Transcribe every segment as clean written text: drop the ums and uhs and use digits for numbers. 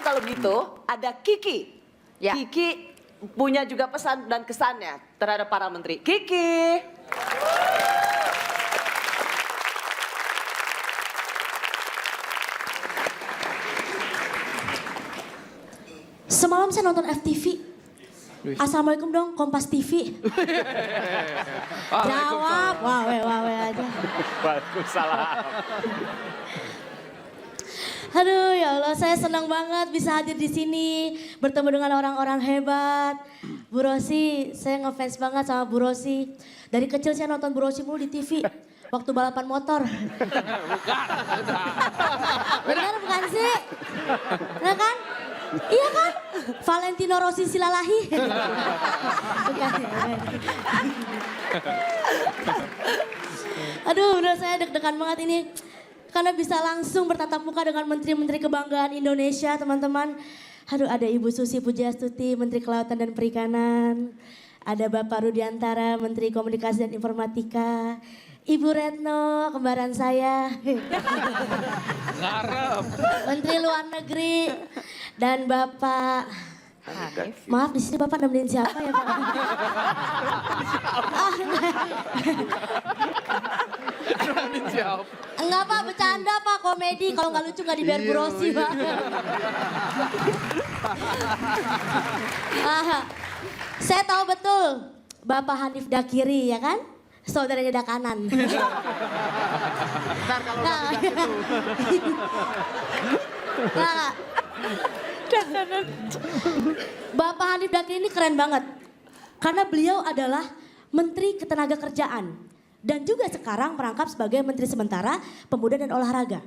kalau begitu ada Kiki. Ya. Kiki punya juga pesan dan kesannya terhadap para menteri. Kiki. Semalam saya nonton FTV. Assalamualaikum dong, Kompas TV. Jawab, wawe aja. Waalaikumsalam. Aduh ya Allah, saya senang banget bisa hadir di sini bertemu dengan orang-orang hebat. Bu Rosi, saya ngefans banget sama Bu Rosi. Dari kecil saya nonton Bu Rosi mulu di TV. Waktu balapan motor. Bukan. Benar bukan sih? Benar kan? Iya kan? Valentino Rossi Silalahi. Bukan. Aduh, udah saya deg-degan banget ini. Karena bisa langsung bertatap muka dengan menteri-menteri kebanggaan Indonesia, teman-teman. Aduh, ada Ibu Susi Pujiastuti, Menteri Kelautan dan Perikanan. Ada Bapak Rudiantara, Menteri Komunikasi dan Informatika. Ibu Retno, kembaran saya. Ngarep. Menteri Luar Negeri. Dan Bapak... Maaf, di sini Bapak nemenin siapa ya Pak? Nemenin siapa? Enggak Pak, bercanda Pak, komedi. Kalau nggak lucu nggak dibayar Bu Rosi Pak. Saya tahu betul Bapak Hanif Dakiri ya kan? Saudaranya Dakanan. Ntar kalau udah pindah situ. Nah, Bapak Hanif Dakiri ini keren banget. Karena beliau adalah Menteri Ketenagakerjaan. Dan juga sekarang merangkap sebagai Menteri Sementara Pemuda dan Olahraga.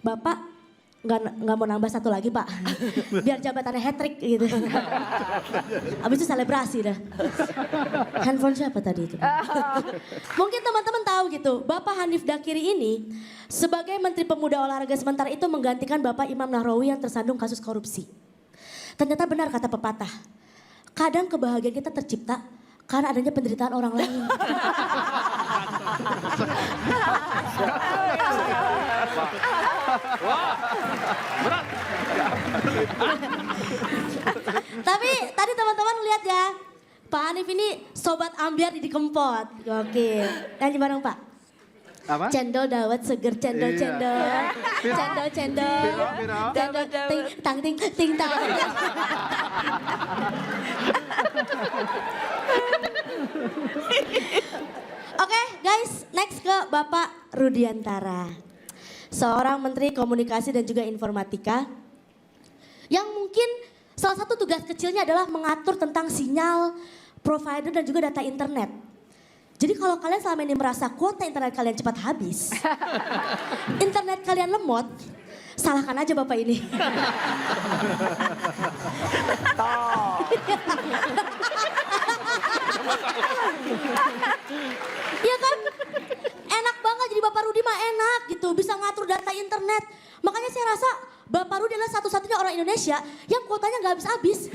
Bapak nggak mau nambah satu lagi Pak. Biar jabatannya hat-trick gitu. Abis itu selebrasi dah. Handphone siapa tadi itu? Mungkin teman-teman tahu gitu. Bapak Hanif Dakiri ini sebagai Menteri Pemuda Olahraga sementara itu menggantikan Bapak Imam Nahrawi yang tersandung kasus korupsi. Ternyata benar kata pepatah. Kadang kebahagiaan kita tercipta karena adanya penderitaan orang lain. Wah, berat. Tapi tadi teman-teman lihat ya, Pak Hanif ini sobat ambiar di Kempot. Oke, nyanyi bareng Pak. Apa? Cendol dawet seger cendol Iya. cendol. Cendol cendol. Biro. Cendol ting tang ting ting tang. Oke guys, next ke Bapak Rudiantara. Seorang Menteri Komunikasi dan juga Informatika. Yang mungkin salah satu tugas kecilnya adalah mengatur tentang sinyal, provider dan juga data internet. Jadi kalau kalian selama ini merasa kuota internet kalian cepat habis, internet kalian lemot, salahkan aja Bapak ini. Iya kan? Enak banget jadi Bapak Rudi mah enak gitu, bisa ngatur data internet. Makanya saya rasa Bapak Rudi adalah satu-satunya orang Indonesia yang kuotanya nggak habis-habis.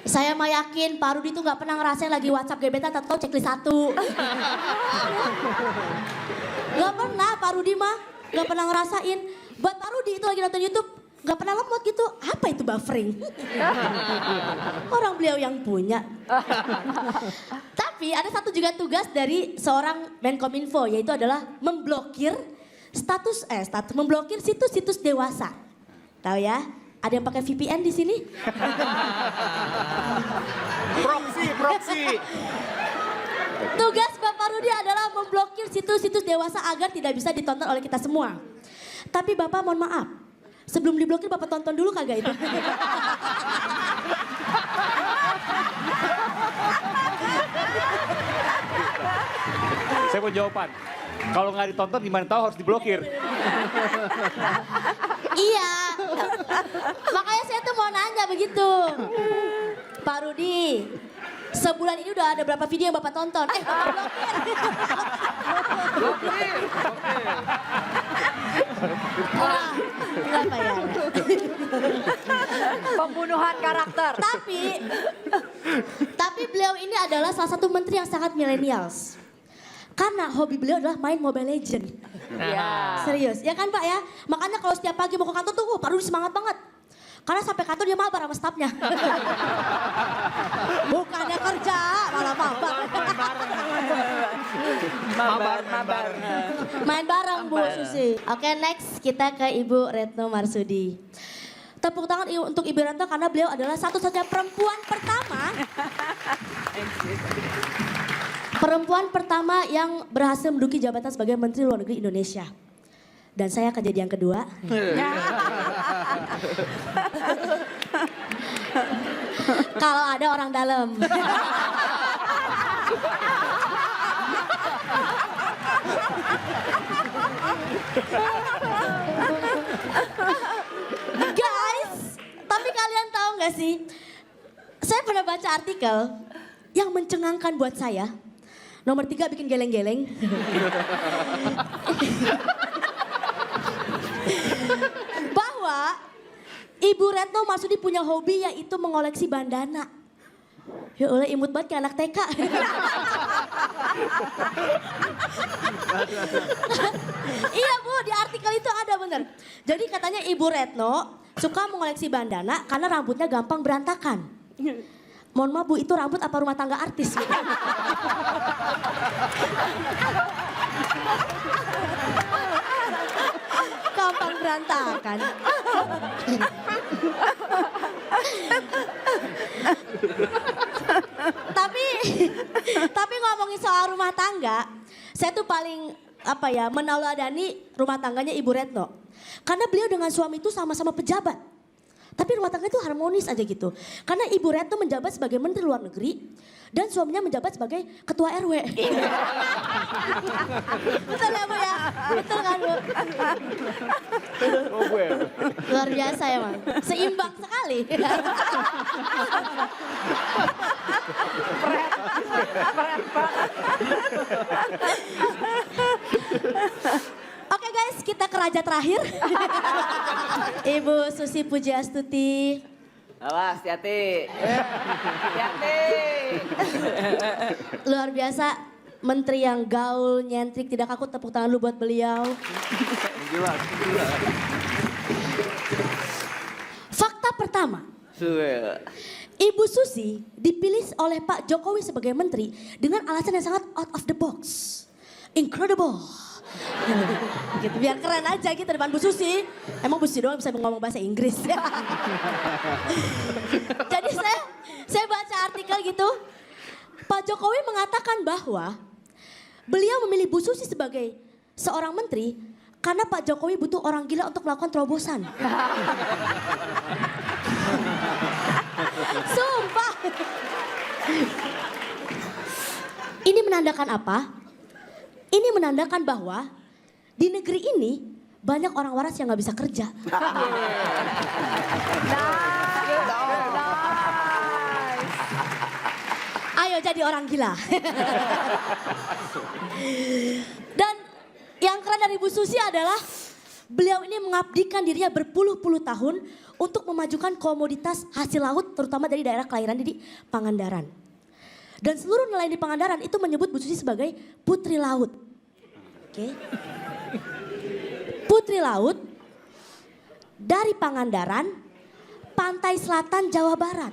Saya mah yakin Pak Rudi tuh nggak pernah ngerasain lagi WhatsApp gebetan atau checklist 1. Nggak pernah Pak Rudi mah, nggak pernah ngerasain. Buat Pak Rudi itu lagi nonton YouTube, nggak pernah lemot gitu. Apa itu buffering? Orang beliau yang punya. Tapi ada satu juga tugas dari seorang Menkominfo, yaitu adalah memblokir memblokir situs-situs dewasa. Tahu ya? Ada yang pakai VPN di sini? Proksi. Tugas Bapak Rudi adalah memblokir situs-situs dewasa agar tidak bisa ditonton oleh kita semua. Tapi Bapak mohon maaf, sebelum diblokir Bapak tonton dulu kagak itu? Saya mau jawaban. Kalau nggak ditonton gimana tahu harus diblokir. Iya, makanya saya tuh mau nanya begitu. Pak Rudi, sebulan ini udah ada berapa video yang Bapak tonton? Blokir. Wah, kenapa ya? Pembunuhan karakter. Tapi beliau ini adalah salah satu menteri yang sangat milenials. Karena hobi beliau adalah main Mobile Legend. Iya. Serius, ya kan Pak ya? Makanya kalau setiap pagi mau ke kantor tuh, Pak Rudi semangat banget. Karena sampai kantor dia mabar sama stafnya. Bukannya kerja, malah mabar. Mabar. Main bareng Bu Susi. Oke, next kita ke Ibu Retno Marsudi. Tepuk tangan untuk Ibu Retno karena beliau adalah satu-satunya perempuan pertama yang berhasil menduduki jabatan sebagai Menteri Luar Negeri Indonesia. Dan saya akan jadi yang kedua. Kalau ada orang dalam. Guys, tapi kalian tahu gak sih? Saya pernah baca artikel yang mencengangkan buat saya. Nomor 3 bikin geleng-geleng. Bahwa Ibu Retno Marsudi punya hobi yaitu mengoleksi bandana. Ya Allah, imut banget kayak anak TK. Iya Bu, di artikel itu ada bener. Jadi katanya Ibu Retno suka mengoleksi bandana karena rambutnya gampang berantakan. Mohon maaf Bu, itu rambut apa rumah tangga artis? Gampang berantakan. tapi ngomongin soal rumah tangga, saya tuh paling menauladani rumah tangganya Ibu Retno. Karena beliau dengan suami itu sama-sama pejabat. Tapi rumah tangga itu harmonis aja gitu. Karena Ibu Retno menjabat sebagai Menteri Luar Negeri dan suaminya menjabat sebagai Ketua RW. Betul ya Bu ya? Betul kan Bu? Oh gue. Luar biasa emang. Seimbang sekali. Oke guys, kita ke raja terakhir. Ibu Susi Pujiastuti. Awas, hati-hati. Hati-hati. Luar biasa, menteri yang gaul, nyentrik, tidak kaku. Tepuk tangan lu buat beliau. Gila. Fakta pertama. Ibu Susi dipilih oleh Pak Jokowi sebagai menteri dengan alasan yang sangat out of the box. Incredible. Gitu, biar keren aja gitu depan Bu Susi. Emang Bu Susi doang bisa ngomong bahasa Inggris. Jadi saya baca artikel gitu. Pak Jokowi mengatakan bahwa beliau memilih Bu Susi sebagai seorang menteri karena Pak Jokowi butuh orang gila untuk melakukan terobosan. Sumpah. Ini menandakan apa? Ini menandakan bahwa di negeri ini banyak orang waras yang gak bisa kerja. Ayo jadi orang gila. Dan yang keren dari Bu Susi adalah beliau ini mengabdikan dirinya berpuluh-puluh tahun untuk memajukan komoditas hasil laut terutama dari daerah kelahiran di Pangandaran. Dan seluruh nelayan di Pangandaran itu menyebut Bu Susi sebagai Putri Laut. Oke. Putri Laut dari Pangandaran, pantai selatan Jawa Barat.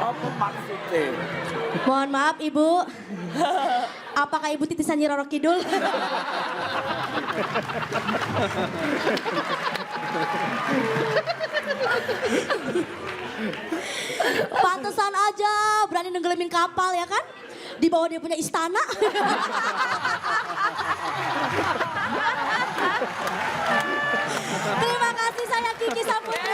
Apa maksudnya? Mohon maaf Ibu. Apakah Ibu titisan Nyi Roro Kidul? Pantesan aja berani nenggelamin kapal ya kan? Di bawah dia punya istana. Terima kasih saya Kiki Saputra.